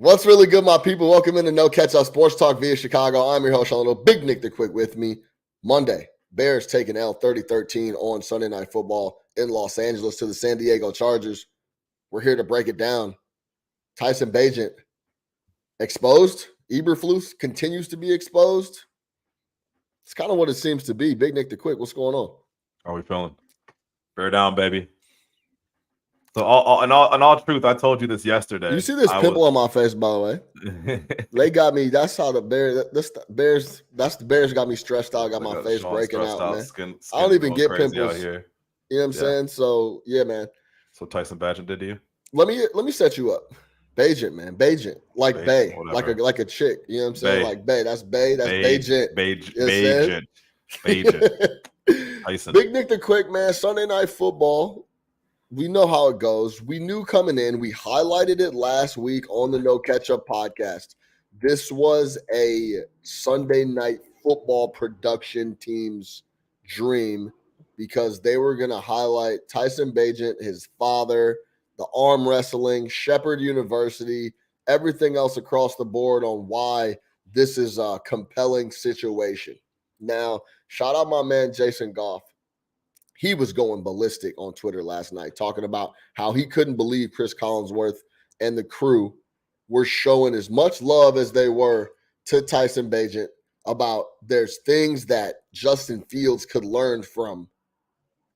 What's really good, my people? Welcome into No Catch Up Sports Talk via Chicago. I'm your host, Sean Little. Big Nick the Quick with me. Monday, Bears taking L 30-13 on Sunday Night Football in Los Angeles to the San Diego Chargers. We're here to break it down. Tyson Bagent exposed. Eberflus continues to be exposed. It's kind of what it seems to be. Big Nick the Quick, what's going on? How are we feeling? Bear down, baby. So, in all truth, I told you this yesterday. You see this pimple on my face, by the way. They got me. That's how the Bears. That's the Bears got me stressed out. Got my face breaking out, man. Skin I don't even get pimples out here. You know what I'm saying? So yeah, man. So Tyson Bagent did to you? Let me set you up. Bagent, man. Bagent. Like Bay. Like a chick. You know what I'm saying? Like Bay. That's Bay. That's Bagent. Bagent. Tyson. Big Nick the Quick, man. Sunday Night Football. We know how it goes. We knew coming in. We highlighted it last week on the No Catch Up podcast. This was a Sunday Night Football production team's dream because they were going to highlight Tyson Bagent, his father, the arm wrestling, Shepherd University, everything else across the board on why this is a compelling situation. Now, shout out my man Jason Goff. He was going ballistic on Twitter last night, talking about how he couldn't believe Chris Collinsworth and the crew were showing as much love as they were to Tyson Bagent about there's things that Justin Fields could learn from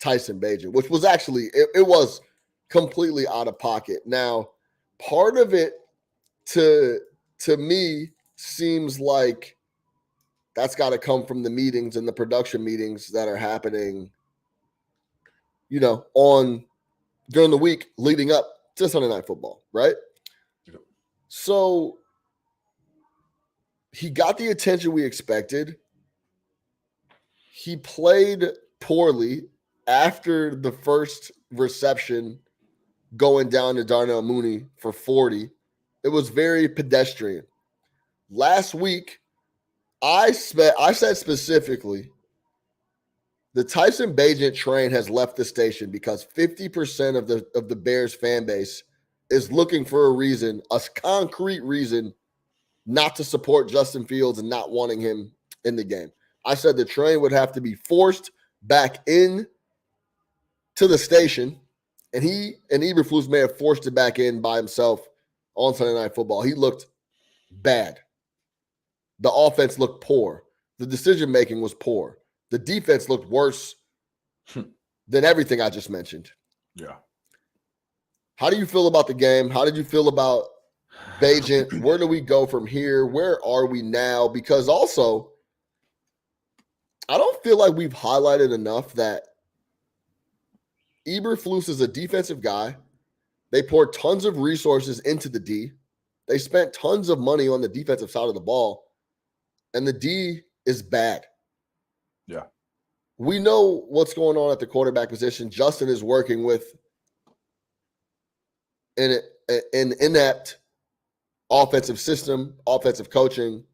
Tyson Bagent, which was actually, it was completely out of pocket. Now, part of it to me seems like that's got to come from the meetings and the production meetings that are happening during the week leading up to Sunday Night Football, right? Yeah. So he got the attention we expected. He played poorly after the first reception going down to Darnell Mooney for 40. It was very pedestrian. Last week, I said specifically, the Tyson Bagent train has left the station because 50% of the Bears fan base is looking for a reason, a concrete reason, not to support Justin Fields and not wanting him in the game. I said the train would have to be forced back in to the station, and Eberflus may have forced it back in by himself on Sunday Night Football. He looked bad. The offense looked poor. The decision-making was poor. The defense looked worse than everything I just mentioned. Yeah. How do you feel about the game? How did you feel about Bagent? Where do we go from here? Where are we now? Because also, I don't feel like we've highlighted enough that Eberflus is a defensive guy. They poured tons of resources into the D. They spent tons of money on the defensive side of the ball. And the D is bad. Yeah. We know what's going on at the quarterback position. Justin is working with an inept offensive system, offensive coaching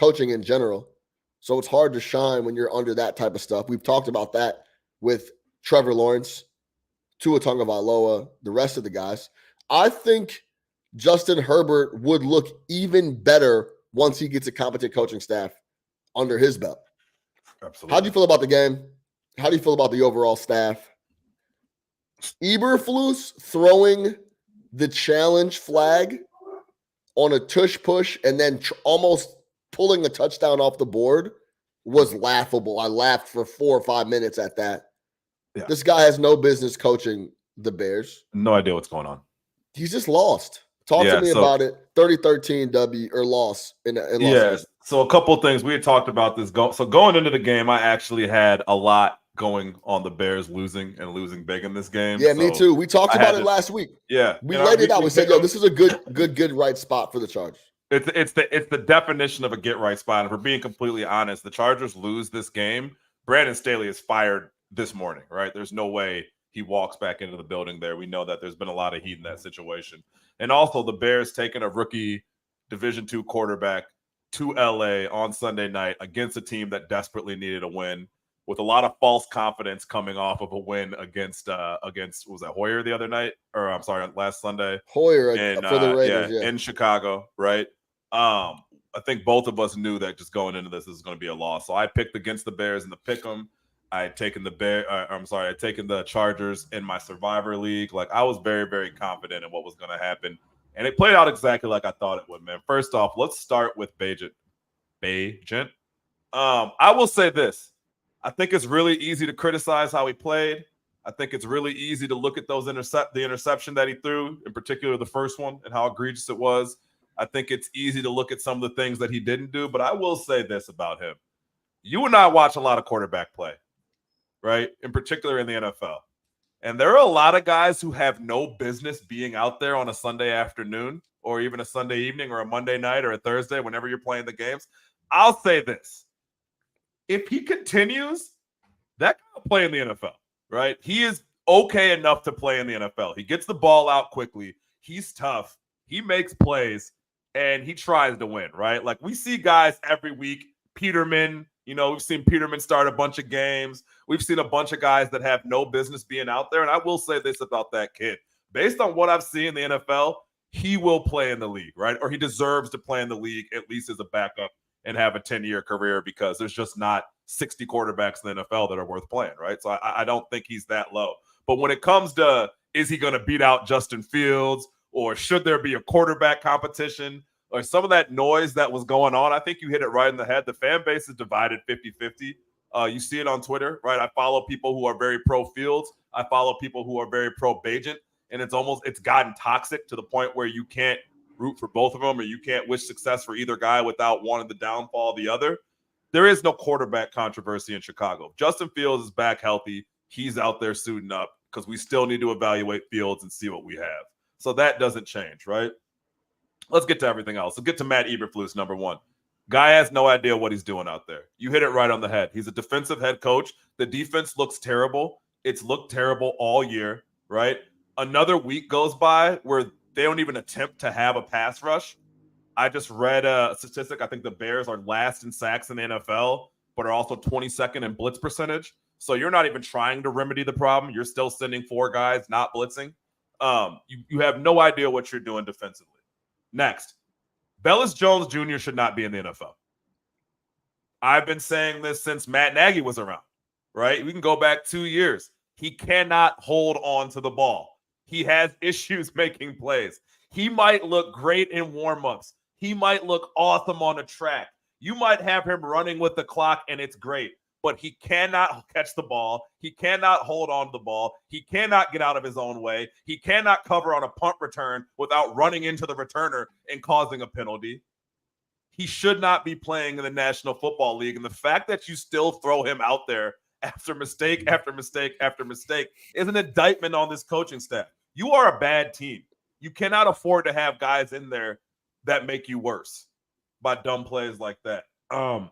in general. So it's hard to shine when you're under that type of stuff. We've talked about that with Trevor Lawrence, Tua Tagovailoa, the rest of the guys. I think Justin Herbert would look even better once he gets a competent coaching staff under his belt. Absolutely. How do you feel about the game? How do you feel about the overall staff? Eberflus throwing the challenge flag on a tush push and then almost pulling a touchdown off the board was laughable. I laughed for 4 or 5 minutes at that. Yeah. This guy has no business coaching the Bears. No idea what's going on. He's just lost. Talk to me about it. 30-13 W or loss in Los Angeles. So a couple of things. We had talked about this. So going into the game, I actually had a lot going on the Bears losing big in this game. Yeah, me too. We talked about it last week. Yeah. We laid it out. We said, this is a good right spot for the Chargers. It's the definition of a get right spot. And if we're being completely honest, the Chargers lose this game. Brandon Staley is fired this morning, right? There's no way he walks back into the building there. We know that there's been a lot of heat in that situation. And also the Bears taking a rookie Division II quarterback to LA on Sunday night against a team that desperately needed a win with a lot of false confidence coming off of a win against was that Hoyer the other night, or I'm sorry, last Sunday. Hoyer in for the Raiders, in Chicago, right? I think both of us knew that just going into this is going to be a loss. So I picked against the Bears in the pick'em. I had taken I'd taken the Chargers in my Survivor League. Like, I was very, very confident in what was going to happen, and it played out exactly like I thought it would. Man, first off, let's start with Bagent. I will say this. I think it's really easy to criticize how he played. I think it's really easy to look at the interception that he threw, in particular the first one, and how egregious it was. I think it's easy to look at some of the things that he didn't do, but I will say this about him. You and I watch a lot of quarterback play, right? In particular in the NFL. And there are a lot of guys who have no business being out there on a Sunday afternoon or even a Sunday evening or a Monday night or a Thursday, whenever you're playing the games. I'll say this. If he continues, that guy will play in the NFL, right? He is okay enough to play in the NFL. He gets the ball out quickly. He's tough. He makes plays, and he tries to win, right? Like, we see guys every week. Peterman, we've seen Peterman start a bunch of games. We've seen a bunch of guys that have no business being out there. And I will say this about that kid. Based on what I've seen in the NFL, he will play in the league, right? Or he deserves to play in the league, at least as a backup, and have a 10-year career, because there's just not 60 quarterbacks in the NFL that are worth playing, right? So I don't think he's that low. But when it comes to, is he going to beat out Justin Fields, or should there be a quarterback competition, or some of that noise that was going on, I think you hit it right in the head. The fan base is divided 50-50. You see it on Twitter, right? I follow people who are very pro Fields. I follow people who are very pro Bagent. And it's gotten toxic to the point where you can't root for both of them, or you can't wish success for either guy without wanting the downfall of the other. There is no quarterback controversy in Chicago. If Justin Fields is back healthy, he's out there suiting up, because we still need to evaluate Fields and see what we have. So that doesn't change, right? Let's get to everything else. Let's get to Matt Eberflus, number one. Guy has no idea what he's doing out there. You hit it right on the head. He's a defensive head coach. The defense looks terrible. It's looked terrible all year, right? Another week goes by where they don't even attempt to have a pass rush. I just read a statistic. I think the Bears are last in sacks in the NFL, but are also 22nd in blitz percentage. So you're not even trying to remedy the problem. You're still sending 4 guys, not blitzing. You have no idea what you're doing defensively. Next, Velus Jones Jr. should not be in the NFL. I've been saying this since Matt Nagy was around, right? We can go back 2 years. He cannot hold on to the ball. He has issues making plays. He might look great in warmups. He might look awesome on a track. You might have him running with the clock, and it's great. But he cannot catch the ball. He cannot hold on to the ball. He cannot get out of his own way. He cannot cover on a punt return without running into the returner and causing a penalty. He should not be playing in the National Football League. And the fact that you still throw him out there after mistake after mistake after mistake is an indictment on this coaching staff. You are a bad team. You cannot afford to have guys in there that make you worse by dumb plays like that. So,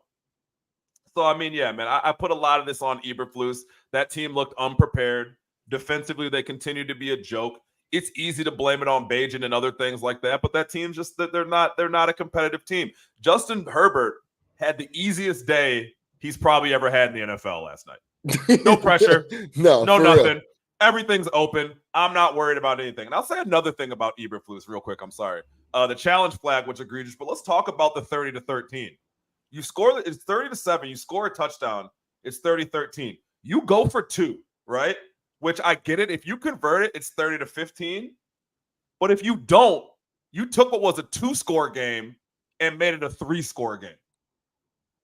I mean, yeah, man, I put a lot of this on Eberflus. That team looked unprepared. Defensively, they continue to be a joke. It's easy to blame it on Bagent and other things like that, but that team's just that they're not a competitive team. Justin Herbert had the easiest day he's probably ever had in the NFL last night. No pressure. no nothing. Real. Everything's open. I'm not worried about anything. And I'll say another thing about Eberflus real quick. I'm sorry. The challenge flag was egregious, but let's talk about the 30-13. You score, it's 30-7. You score a touchdown, it's 30-13. You go for 2, right? Which I get it. If you convert it, it's 30-15. But if you don't, you took what was a 2-score game and made it a 3-score game.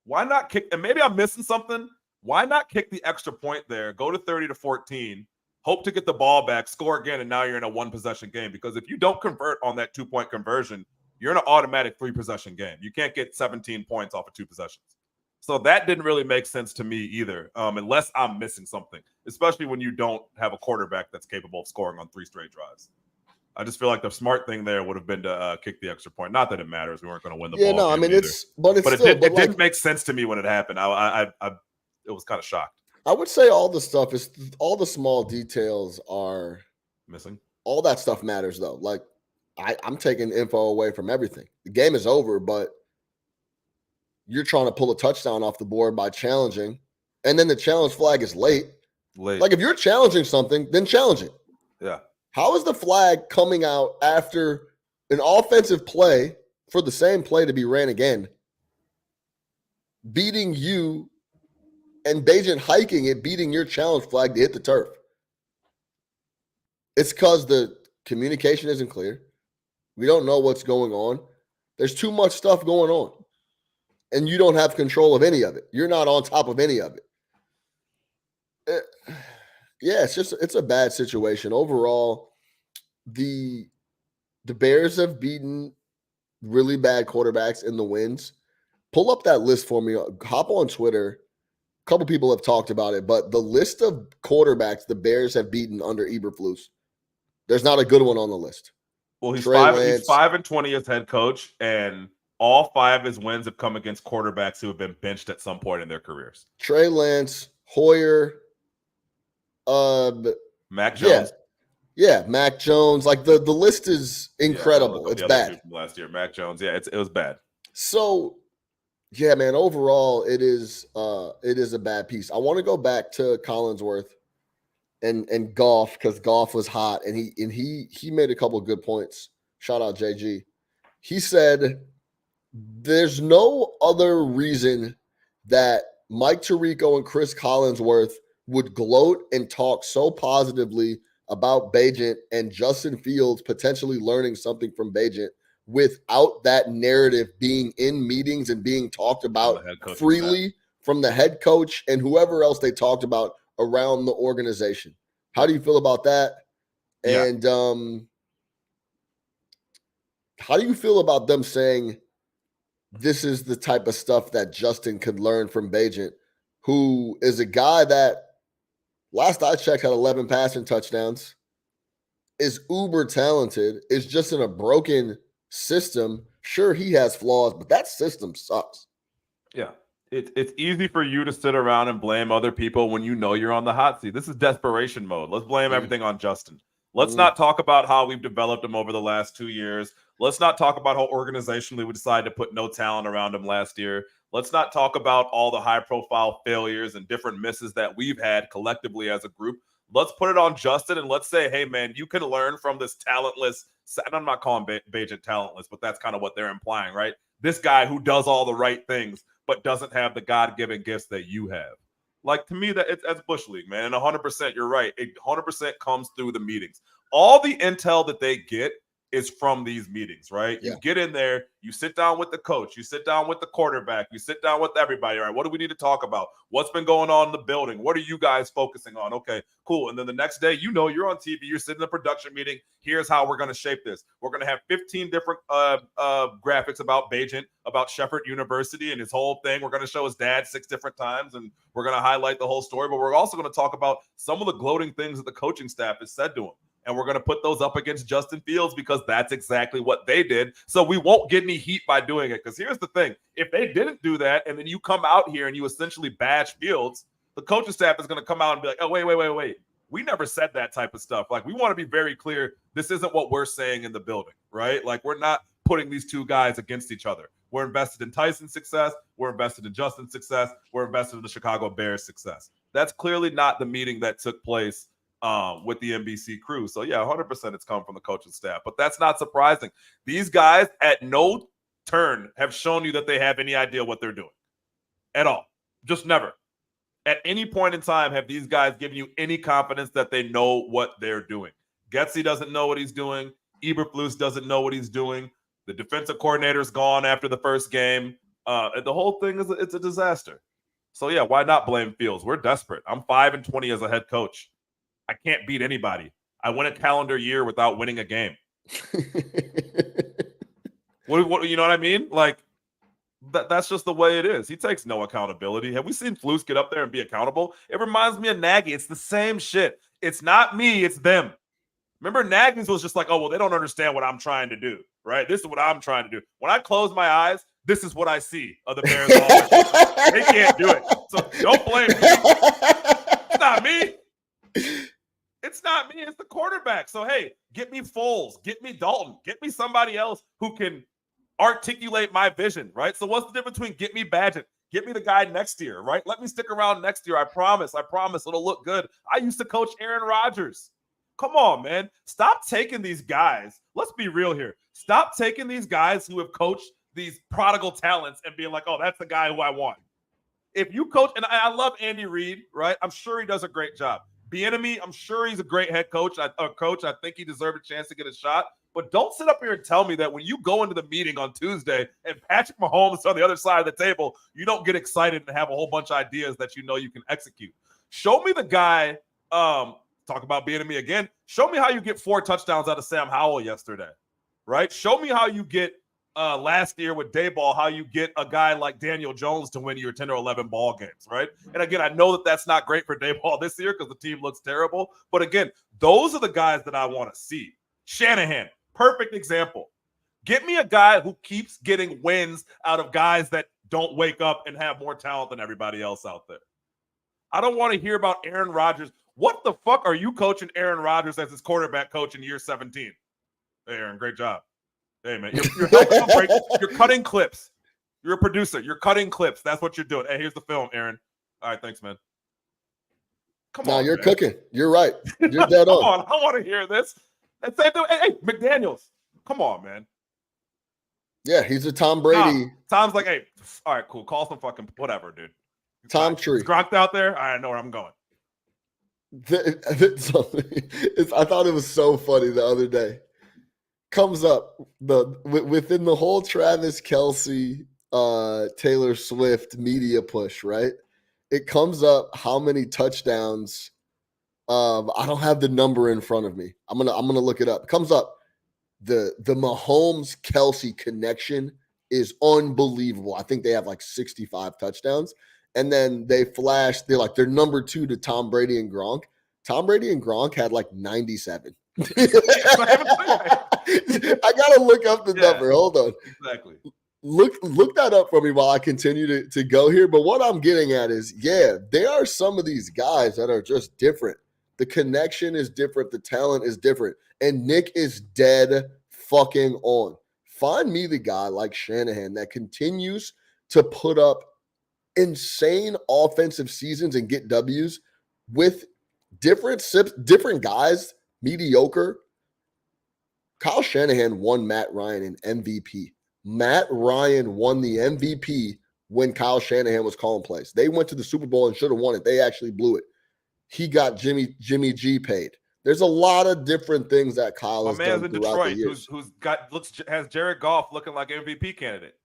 Why not kick? And maybe I'm missing something. Why not kick the extra point there? Go to 30-14. Hope to get the ball back, score again, and now you're in a 1-possession game. Because if you don't convert on that 2-point conversion, you're in an automatic 3-possession game. You can't get 17 points off of 2 possessions. So that didn't really make sense to me either, unless I'm missing something, especially when you don't have a quarterback that's capable of scoring on 3 straight drives. I just feel like the smart thing there would have been to kick the extra point. Not that it matters. We weren't going to win the ball. Yeah, no, I mean, either. It didn't make sense to me when it happened. I was kind of shocked. I would say all the small details are missing. All that stuff matters, though. Like, I'm taking info away from everything. The game is over, but you're trying to pull a touchdown off the board by challenging. and then the challenge flag is late. Like if you're challenging something, then challenge it. Yeah. How is the flag coming out after an offensive play for the same play to be ran again, beating you and Bagent hiking it, beating your challenge flag to hit the turf? It's because the communication isn't clear. We don't know what's going on. There's too much stuff going on, and you don't have control of any of it. You're not on top of any of it. Yeah, it's a bad situation overall. The Bears have beaten really bad quarterbacks in the wins. Pull up that list for me. Hop on Twitter. A couple people have talked about it, but the list of quarterbacks the Bears have beaten under Eberflus, there's not a good one on the list. Well, he's 5-20 as head coach, and all 5 of his wins have come against quarterbacks who have been benched at some point in their careers. Trey Lance, Hoyer, Mac Jones. Yeah, Mac Jones. Like the list is incredible. It's bad. Last year, Mac Jones. Yeah, it was bad. So, yeah, man. Overall, it is a bad piece. I want to go back to Collinsworth and Goff, because Goff was hot, and he made a couple of good points. Shout out JG. He said there's no other reason that Mike Tirico and Chris Collinsworth would gloat and talk so positively about Bagent and Justin Fields potentially learning something from Bagent without that narrative being in meetings and being talked about freely from the head coach and whoever else they talked about around the organization. How do you feel about that? And how do you feel about them saying this is the type of stuff that Justin could learn from Bagent, who is a guy that last I checked had 11 passing touchdowns, is uber talented, is just in a broken system. Sure, he has flaws, but that system sucks. Yeah. It's easy for you to sit around and blame other people when you know you're on the hot seat. This is desperation mode. Let's blame everything on Justin. Let's not talk about how we've developed him over the last 2 years. Let's not talk about how organizationally we decided to put no talent around him last year. Let's not talk about all the high-profile failures and different misses that we've had collectively as a group. Let's put it on Justin, and let's say, hey, man, you can learn from this talentless – and I'm not calling Bagent talentless, but that's kind of what they're implying, right? This guy who does all the right things but doesn't have the God-given gifts that you have. Like, to me, that's Bush League, man. And 100%, you're right. It 100% comes through the meetings. All the intel that they get is from these meetings, right? Yeah. You get in there, you sit down with the coach, you sit down with the quarterback, you sit down with everybody. All right, what do we need to talk about? What's been going on in the building? What are you guys focusing on? Okay, cool. And then the next day, you're on TV, you're sitting in a production meeting. Here's how we're going to shape this. We're going to have 15 different graphics about Bagent, about Shepherd University and his whole thing. We're going to show his dad 6 different times, and we're going to highlight the whole story. But we're also going to talk about some of the gloating things that the coaching staff has said to him. And we're going to put those up against Justin Fields because that's exactly what they did. So we won't get any heat by doing it. Because here's the thing. If they didn't do that and then you come out here and you essentially bash Fields, the coaching staff is going to come out and be like, oh, wait. We never said that type of stuff. Like, we want to be very clear. This isn't what we're saying in the building, right? Like, we're not putting these two guys against each other. We're invested in Tyson's success. We're invested in Justin's success. We're invested in the Chicago Bears' success. That's clearly not the meeting that took place with the NBC crew. So, yeah, 100% it's come from the coaching staff. But that's not surprising. These guys at no turn have shown you that they have any idea what they're doing at all. Just never. At any point in time have these guys given you any confidence that they know what they're doing. Getsy doesn't know what he's doing. Eberflus doesn't know what he's doing. The defensive coordinator's gone after the first game. The whole thing it's a disaster. So, yeah, why not blame Fields? We're desperate. I'm 5-20 as a head coach. I can't beat anybody. I win a calendar year without winning a game. What you know what I mean? Like, that's just the way it is. He takes no accountability. Have we seen Flus get up there and be accountable? It reminds me of Nagy. It's the same shit. It's not me. It's them. Remember, Nagy's was just like, oh, well, they don't understand what I'm trying to do, right? This is what I'm trying to do. When I close my eyes, this is what I see of the Bears offense. They can't do it. So don't blame me. It's not me. It's not me. It's the quarterback. So, hey, get me Foles. Get me Dalton. Get me somebody else who can articulate my vision, right? So what's the difference between get me Bagent, Get me the guy next year, right? Let me stick around next year. I promise. It'll look good. I used to coach Aaron Rodgers. Come on, man. Stop taking these guys. Let's be real here. Stop taking these guys who have coached these prodigal talents and being like, oh, that's the guy who I want. If you coach, and I love Andy Reid, right? I'm sure he does a great job. Bieniemy, I'm sure he's a great head coach. I think he deserved a chance to get a shot. But don't sit up here and tell me that when you go into the meeting on Tuesday and Patrick Mahomes is on the other side of the table, you don't get excited and have a whole bunch of ideas that you know you can execute. Show me the guy. Talk about Bieniemy again. Show me how you get 4 touchdowns out of Sam Howell yesterday, right? Show me how you get last year with Dayball, how you get a guy like Daniel Jones to win your 10 or 11 ball games, right? And again, I know that that's not great for Dayball this year because the team looks terrible. But again, those are the guys that I want to see. Shanahan, perfect example. Get me a guy who keeps getting wins out of guys that don't wake up and have more talent than everybody else out there. I don't want to hear about Aaron Rodgers. What the fuck are you coaching Aaron Rodgers as his quarterback coach in year 17? Hey, Aaron, great job. Hey, man, you're helping him break. You're cutting clips. You're a producer. You're cutting clips. That's what you're doing. Hey, here's the film, Aaron. All right, thanks, man. Come on, you're man. cooking. You're right. You're dead Come on. on. I want to hear this. And say, hey, McDaniels. Come on, man. Yeah, he's a Tom Brady. Tom's like, hey, all right, cool. Call some fucking whatever, dude. Tom Tree. Is Gronk out there? I know where I'm going. I thought it was so funny the other day. Comes up within the whole Travis Kelce, Taylor Swift media push, right? It comes up how many touchdowns. I don't have the number in front of me. I'm gonna look it up. It comes up the Mahomes Kelce connection is unbelievable. I think they have like 65 touchdowns. And then they flash, they're number 2 to Tom Brady and Gronk. Tom Brady and Gronk had like 97. I gotta look up the number. Hold on. Exactly. Look that up for me while I continue to go here. But what I'm getting at is, there are some of these guys that are just different. The connection is different. The talent is different. And Nick is dead fucking on. Find me the guy like Shanahan that continues to put up insane offensive seasons and get W's with different guys, mediocre. Kyle Shanahan won Matt Ryan an MVP. Matt Ryan won the MVP when Kyle Shanahan was calling plays. They went to the Super Bowl and should have won it. They actually blew it. He got Jimmy G paid. There's a lot of different things that Kyle has done throughout the years. Has Jared Goff looking like MVP candidate.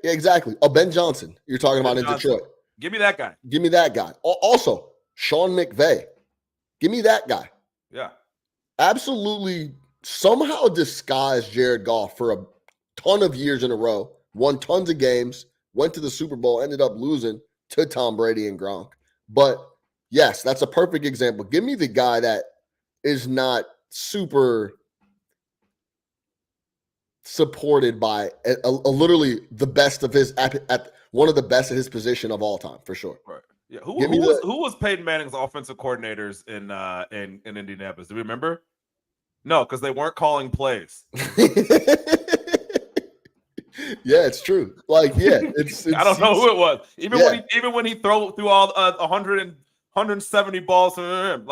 Exactly. Ben Johnson, you're talking about in Detroit. Give me that guy. Give me that guy. Also, Sean McVay. Give me that guy. Yeah. Absolutely somehow disguised Jared Goff for a ton of years in a row, won tons of games, went to the Super Bowl, ended up losing to Tom Brady and Gronk. But yes, that's a perfect example. Give me the guy that is not super supported by literally the best of his at one of the best at his position of all time, for sure. Right. Yeah. Who was Peyton Manning's offensive coordinators in Indianapolis? Do you remember? No, because they weren't calling plays. Yeah, it's true. It's I don't know who it was. Even when he threw all 170 balls to him,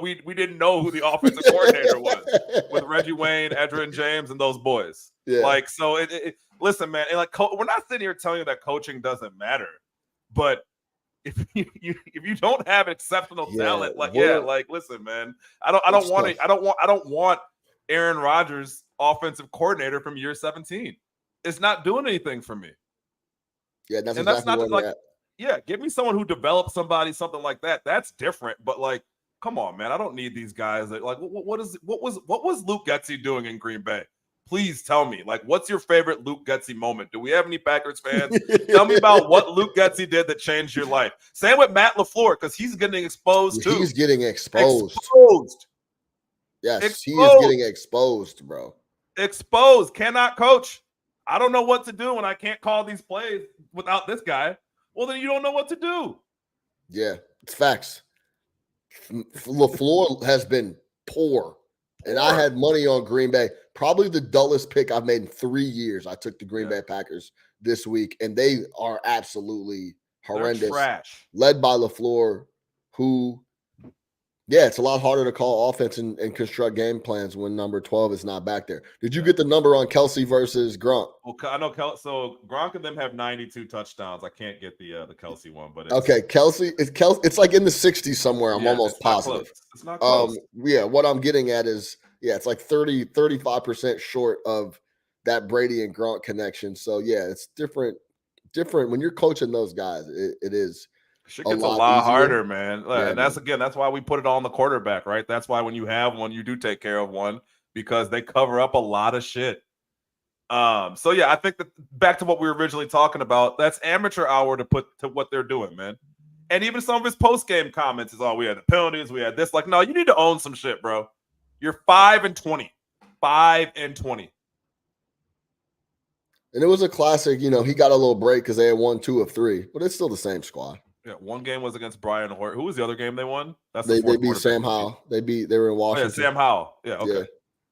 we didn't know who the offensive coordinator was with Reggie Wayne, Edgerrin James, and those boys. Yeah. Listen, man, we're not sitting here telling you that coaching doesn't matter, but if you don't have exceptional talent, listen, man, I don't want Aaron Rodgers offensive coordinator from year 17. It's not doing anything for me. Yeah, that's exactly where we're at. Yeah, give me someone who develops somebody, something like that. That's different. But come on, man, I don't need these guys. What was Luke Getsy doing in Green Bay? Please tell me. What's your favorite Luke Getsy moment? Do we have any Packers fans? Tell me about what Luke Getsy did that changed your life. Same with Matt LaFleur, because he's getting exposed too. He's getting exposed. Yes, he is getting exposed, bro. Exposed. Cannot coach. I don't know what to do when I can't call these plays without this guy. Well, then you don't know what to do. Yeah, it's facts. LaFleur has been poor. And I had money on Green Bay probably the dullest pick I've made in 3 years. I took the Green Bay Packers this week, and they are absolutely horrendous. They're trash. Led by LaFleur, who, it's a lot harder to call offense and construct game plans when number 12 is not back there. Did you get the number on Kelsey versus Gronk? Well, I know so Gronk and them have 92 touchdowns. I can't get the Kelsey one, but Kelsey. It's like in the 60s somewhere. I'm almost positive. It's not close. What I'm getting at is, it's like 35% short of that Brady and Gronk connection. So it's different when you're coaching those guys. It is. Shit gets a lot harder, man. And that's why we put it on the quarterback, right? That's why when you have one, you do take care of one, because they cover up a lot of shit. I think that back to what we were originally talking about, that's amateur hour to put to what they're doing, man. And even some of his post-game comments is, we had the penalties, we had this. Like, no, you need to own some shit, bro. You're 5-20. 5-20. And it was a classic, he got a little break because they had won 2 of 3, but it's still the same squad. Yeah, one game was against Brian Hoyer. Who was the other game they won? They beat Sam Howell. They were in Washington. Sam Howell. Yeah, okay. Yeah.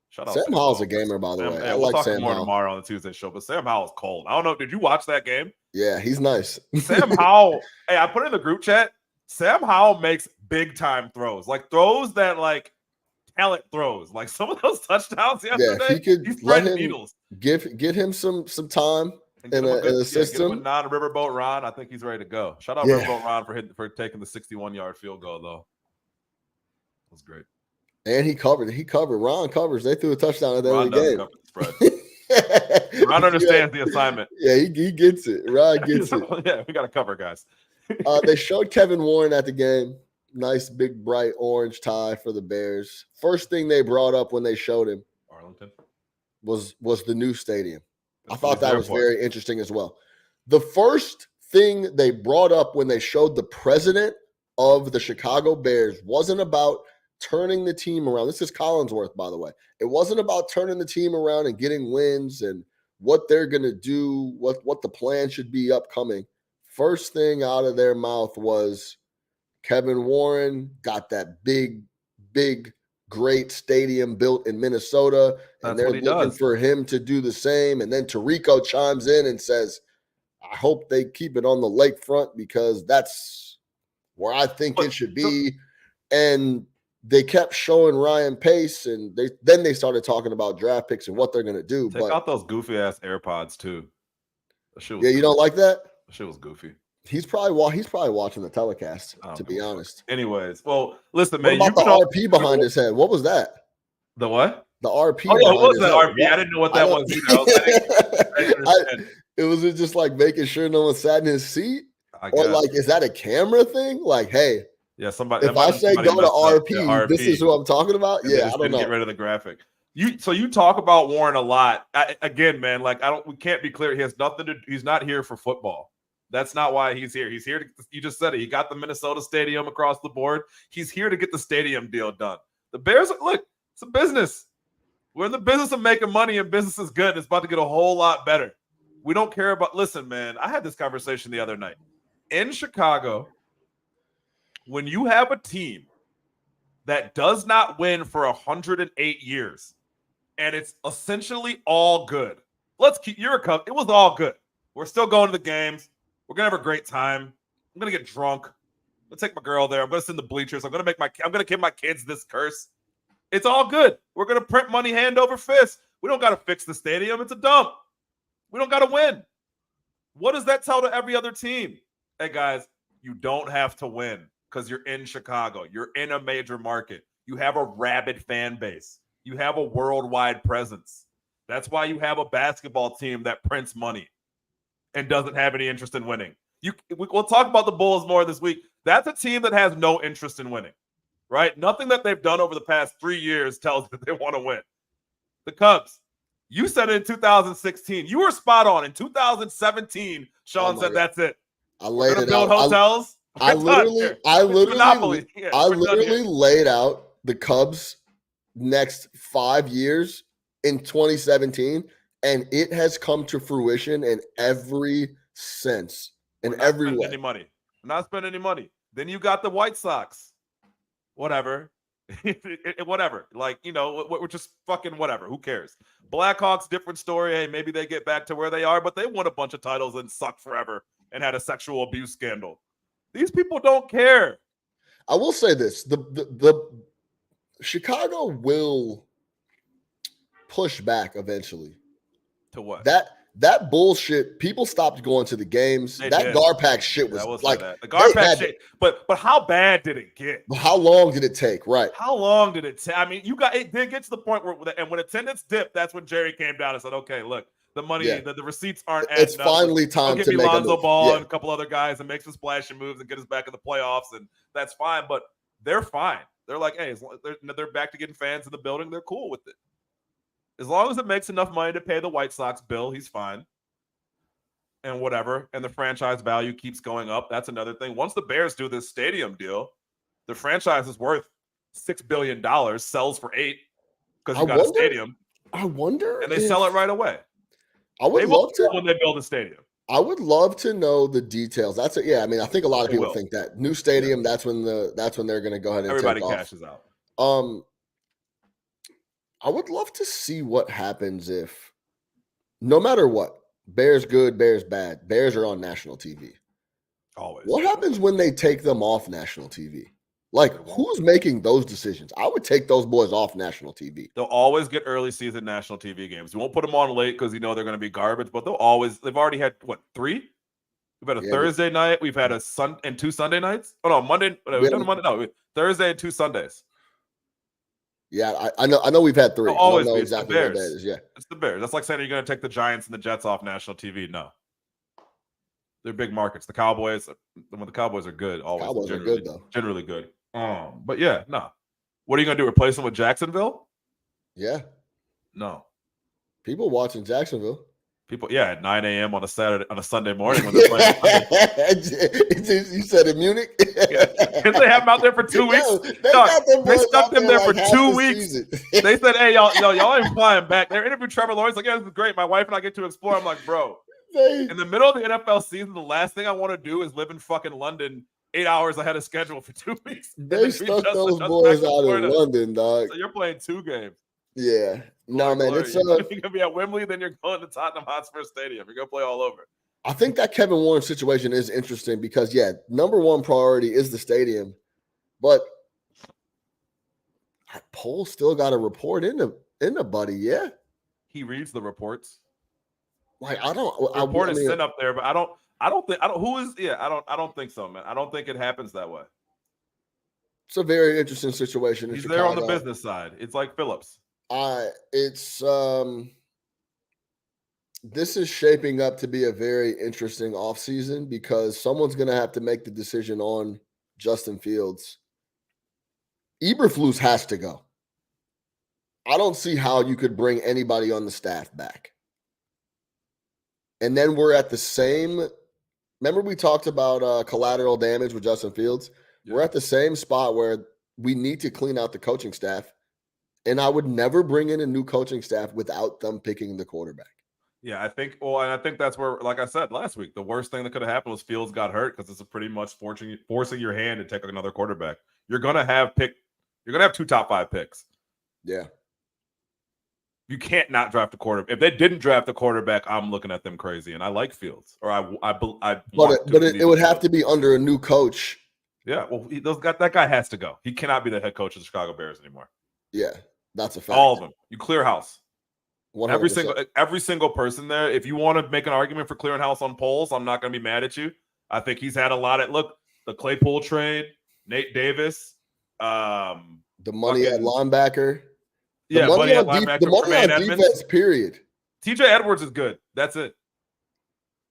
Shout out Sam Howell's a gamer, by the way. I we'll like talk Sam more Howell tomorrow on the Tuesday show, but Sam Howell's cold. I don't know. Did you watch that game? Yeah, he's nice. Sam Howell. Hey, I put it in the group chat. Sam Howell makes big time throws, like throws that like talent throws, like some of those touchdowns yesterday. Yeah, he could let him needles. Get him some time. In a system. Get him a Riverboat Ron. I think he's ready to go. Shout out Riverboat Ron for taking the 61-yard field goal, though. That was great. And he covered. Ron covers. They threw a touchdown at the end of the game. Cover the spread. Ron understands the assignment. Yeah, he gets it. Ron gets it. Yeah, we got to cover, guys. They showed Kevin Warren at the game. Nice, big, bright orange tie for the Bears. First thing they brought up when they showed him Arlington was the new stadium. I thought that was very interesting as well. The first thing they brought up when they showed the president of the Chicago Bears wasn't about turning the team around. This is Collinsworth, by the way. It wasn't about turning the team around and getting wins and what they're going to do, what the plan should be upcoming. First thing out of their mouth was Kevin Warren got that big, great stadium built in Minnesota, and they're looking for him to do the same. And then Tirico chimes in and says, I hope they keep it on the lakefront because that's where I think it should be. And they kept showing Ryan Pace, and they started talking about draft picks and what they're going to do. Take out those goofy-ass AirPods, too. You don't like that? That shit was goofy. He's probably watching the telecast, to be honest. Anyways, well, listen, man. What about the RP behind his head? What was that? The what? The RP. Oh, yeah, what was that RP? I didn't know what that was either. It was just like making sure no one sat in his seat? Or like, is that a camera thing? Like, hey, somebody. If I say go to RP, this is what I'm talking about? Yeah, I don't know. Get rid of the graphic. So you talk about Warren a lot. Again, man, like we can't be clear. He has nothing to. He's not here for football. That's not why he's here. He's here to, you just said it. He got the Minnesota stadium across the board. He's here to get the stadium deal done. The Bears, look, it's a business. We're in the business of making money, and business is good. And it's about to get a whole lot better. We don't care about, listen, man, I had this conversation the other night. In Chicago, when you have a team that does not win for 108 years, and it's essentially all good. You're a Cub. It was all good. We're still going to the games. We're gonna have a great time. I'm gonna get drunk. I'm gonna take my girl there. I'm gonna sit in the bleachers. I'm gonna give my kids this curse. It's all good. We're gonna print money hand over fist. We don't gotta fix the stadium. It's a dump. We don't gotta win. What does that tell to every other team? Hey guys, you don't have to win because you're in Chicago. You're in a major market. You have a rabid fan base. You have a worldwide presence. That's why you have a basketball team that prints money and doesn't have any interest in winning. We'll talk about the Bulls more this week. That's a team that has no interest in winning, right? Nothing that they've done over the past 3 years tells that they want to win. The Cubs, you said it in 2016. You were spot on. In 2017, Sean said, that's it. I laid it build out. Hotels. I literally laid out the Cubs' next 5 years in 2017. And it has come to fruition in every sense, in every way. We're not spending any money. Then you got the White Sox. Whatever. Whatever. Like, we're just fucking whatever. Who cares? Blackhawks, different story. Hey, maybe they get back to where they are, but they won a bunch of titles and sucked forever and had a sexual abuse scandal. These people don't care. I will say this: the Chicago will push back eventually. To what? That bullshit. People stopped going to the games. They that did. Garpax shit was like that. The Garpax shit. But how bad did it get? How long did it take? Right. How long did it take? I mean, it did get to the point where, and when attendance dipped, that's when Jerry came down and said, "Okay, look, the money, the receipts aren't adding up. It's finally time to make Lonzo Ball and a couple other guys and make some splashing moves and get us back in the playoffs, and that's fine." But they're fine. They're like, hey, they're back to getting fans in the building. They're cool with it. As long as it makes enough money to pay the White Sox bill, he's fine. And whatever. And the franchise value keeps going up. That's another thing. Once the Bears do this stadium deal, the franchise is worth $6 billion, sells for $8 billion because you got a stadium. I wonder. And they sell it right away. I would love to when they build a stadium. I would love to know the details. That's it. Yeah, I mean, I think a lot of people think that new stadium. Yeah. That's when they're going to go ahead and everybody take cashes off. out. I would love to see what happens if, no matter what, Bears good, Bears bad, Bears are on national TV. Always. What happens when they take them off national TV? Like, who's making those decisions? I would take those boys off national TV. They'll always get early season national TV games. You won't put them on late because they're going to be garbage, but they've already had, 3? We've had a Thursday night. We've had and 2 Sunday nights. Oh, no, Monday. Thursday and 2 Sundays. Yeah, I know we've had 3. Always I know exactly what that is. Yeah, it's the Bears. That's like saying you're going to take the Giants and the Jets off national TV. No, they're big markets. The Cowboys, when the Cowboys are good, always Cowboys are good though. Generally good. But yeah, no. What are you going to do? Replace them with Jacksonville? Yeah. No. People watching Jacksonville. People, at 9 a.m. on a Sunday morning when they're playing. You said in Munich? Because they have them out there for 2 weeks. They stuck them there for 2 weeks. They said, hey, y'all ain't flying back. They interviewed Trevor Lawrence. Like, yeah, this is great. My wife and I get to explore. I'm like, bro, in the middle of the NFL season, the last thing I want to do is live in fucking London 8 hours ahead of schedule for 2 weeks. They stuck those boys out in London, dog. So you're playing 2 games. Yeah. No, man. It's you're going to be at Wembley, then you're going to Tottenham Hotspur Stadium. You're going to play all over. I think that Kevin Warren situation is interesting because, number one priority is the stadium. But Poles still got a report in the buddy, yeah? He reads the reports. Like, I don't... The report is sent up there, but I don't think so, man. I don't think it happens that way. It's a very interesting situation. He's there on the business side. It's like Phillips. This is shaping up to be a very interesting offseason because someone's going to have to make the decision on Justin Fields. Eberflus has to go. I don't see how you could bring anybody on the staff back. And then we're at the same – remember we talked about collateral damage with Justin Fields? Yeah. We're at the same spot where we need to clean out the coaching staff. And I would never bring in a new coaching staff without them picking the quarterback. Yeah, I think that's where, like I said last week, the worst thing that could have happened was Fields got hurt because it's pretty much forcing your hand to take another quarterback. You're gonna have 2 top 5 picks. Yeah. You can't not draft a quarterback. If they didn't draft a quarterback, I'm looking at them crazy. And I like Fields, or it would have to be under a new coach. Yeah, well, that guy has to go. He cannot be the head coach of the Chicago Bears anymore. Yeah, that's a fact. All of them. You clear house. 100%. Every single person there. If you want to make an argument for clearing house on Poles, I'm not going to be mad at you. I think he's had a lot of the Claypool trade, Nate Davis, the money at linebacker. The money on defense, period. TJ Edwards is good. That's it.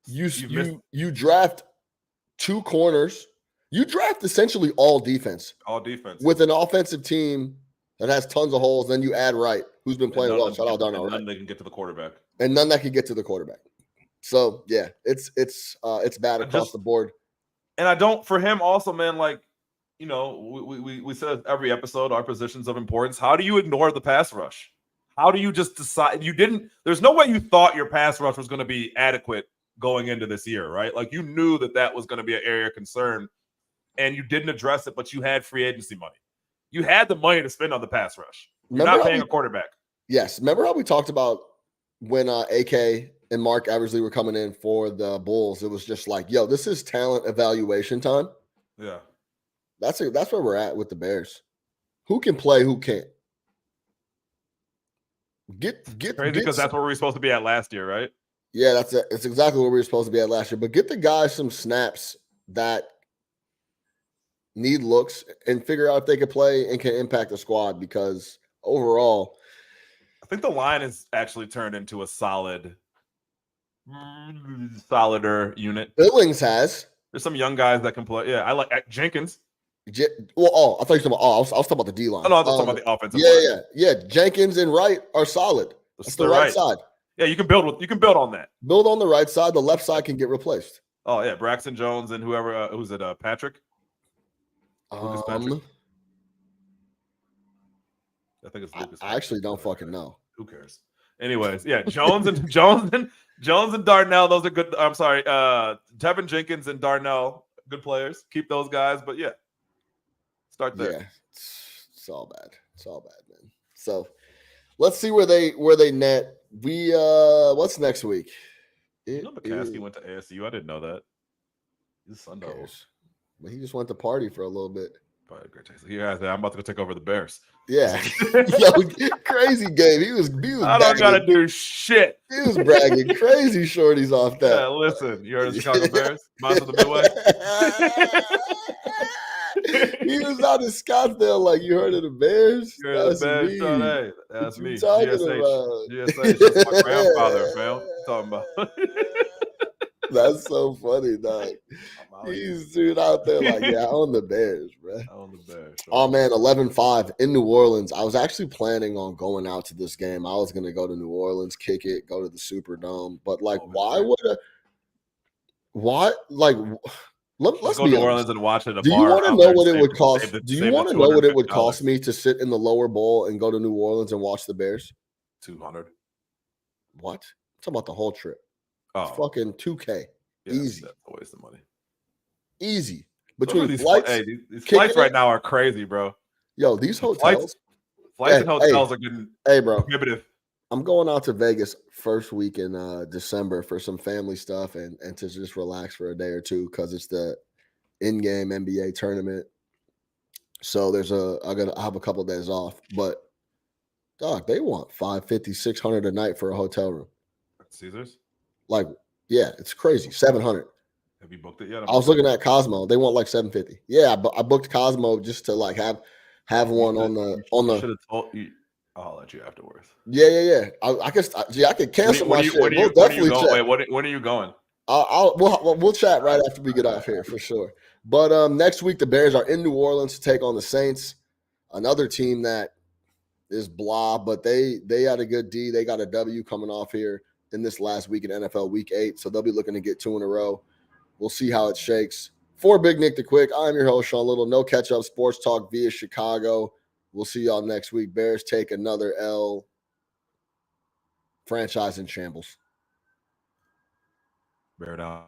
You draft 2 corners. You draft essentially all defense. All defense. With an offensive team that has tons of holes, then you add Wright, who's been playing well. Shout out Darnell Wright. And none they can get to the quarterback. And none that can get to the quarterback. So, yeah, it's bad across the board. And I don't, for him also, man, like, we said every episode, our positions of importance. How do you ignore the pass rush? How do you just decide there's no way you thought your pass rush was going to be adequate going into this year, right? Like you knew that was going to be an area of concern and you didn't address it, but you had free agency money. You had the money to spend on the pass rush. You're Remember not paying a quarterback. Yes. Remember how we talked about when AK and Mark Eversley were coming in for the Bulls? It was just like, yo, this is talent evaluation time. Yeah. That's where we're at with the Bears. Who can play, who can't. Crazy because that's where we were supposed to be at last year, right? Yeah, it's exactly where we were supposed to be at last year. But get the guys some snaps that need looks and figure out if they can play and can impact the squad, because overall, I think the line has actually turned into a solider unit. Billings has. There's some young guys that can play. Yeah, I like Jenkins. I thought you were talking about. I was talking about the D line. Oh, no, I was talking about the offensive line. Yeah. Jenkins and Wright are solid. That's the right side. Yeah, you can build on that. Build on the right side. The left side can get replaced. Oh yeah, Braxton Jones and whoever. Who's it? Patrick. Lucas Patrick. I think it's Lucas. I actually don't fucking know. Who cares? Anyways, yeah, Jones and Darnell. Those are good. I'm sorry, Tevin Jenkins and Darnell, good players. Keep those guys, but yeah, start there. Yeah, it's all bad. It's all bad, man. So let's see where they net. We what's next week? McCaskey went to ASU. I didn't know that. He's Sun Devils. But he just went to party for a little bit. Probably a great taste. Yeah, I'm about to go take over the Bears. Yeah. Yo, crazy game. He was I don't gotta do shit. He was bragging crazy shorties off that. Yeah, listen, you heard of the Chicago Bears? Miles of the Midway. He was out in Scottsdale like, you heard of the Bears? You heard of the Bears? Hey, that's me. GSH. GSH. That's my grandfather, fam. Talking about. That's so funny, dog. He's dude out there like, yeah, I own the Bears, bro. I own the Bears. Sure. Oh, man, 11-5 in New Orleans. I was actually planning on going out to this game. I was going to go to New Orleans, kick it, go to the Superdome. But, like, let's go be to New honest. Orleans and watch it at a Do you bar. want to know what it would cost? Do you want to know what it would $250? cost me to sit in the lower bowl and go to New Orleans and watch the Bears? $200. What? I'm talking about the whole trip. Oh. It's fucking $2K. Yeah, easy. That's a waste of money. Easy. Between these flights, these flights right now are crazy, bro. Yo, these hotels. Flights and hotels are getting prohibitive. I'm going out to Vegas first week in December for some family stuff and to just relax for a day or two because it's the in-game NBA tournament. So I have a couple of days off, but dog, they want $550, $600 a night for a hotel room. Caesars? Like, yeah, it's crazy. $700. Have you booked it yet? I was looking at Cosmo. They want like $750. Yeah, I booked Cosmo just to like have one on the. Should have told you. I'll let you afterwards. Yeah. I could cancel my shit. We'll definitely chat. When are you going? We'll chat right after we get off here for sure. But next week the Bears are in New Orleans to take on the Saints, another team that is blah, but they had a good D. They got a W coming off here in this last week in NFL Week 8, so they'll be looking to get 2 in a row. We'll see how it shakes. For Big Nick the Quick, I'm your host, Sean Little. No catch-up sports talk via Chicago. We'll see y'all next week. Bears take another L. Franchise in shambles. Bear down.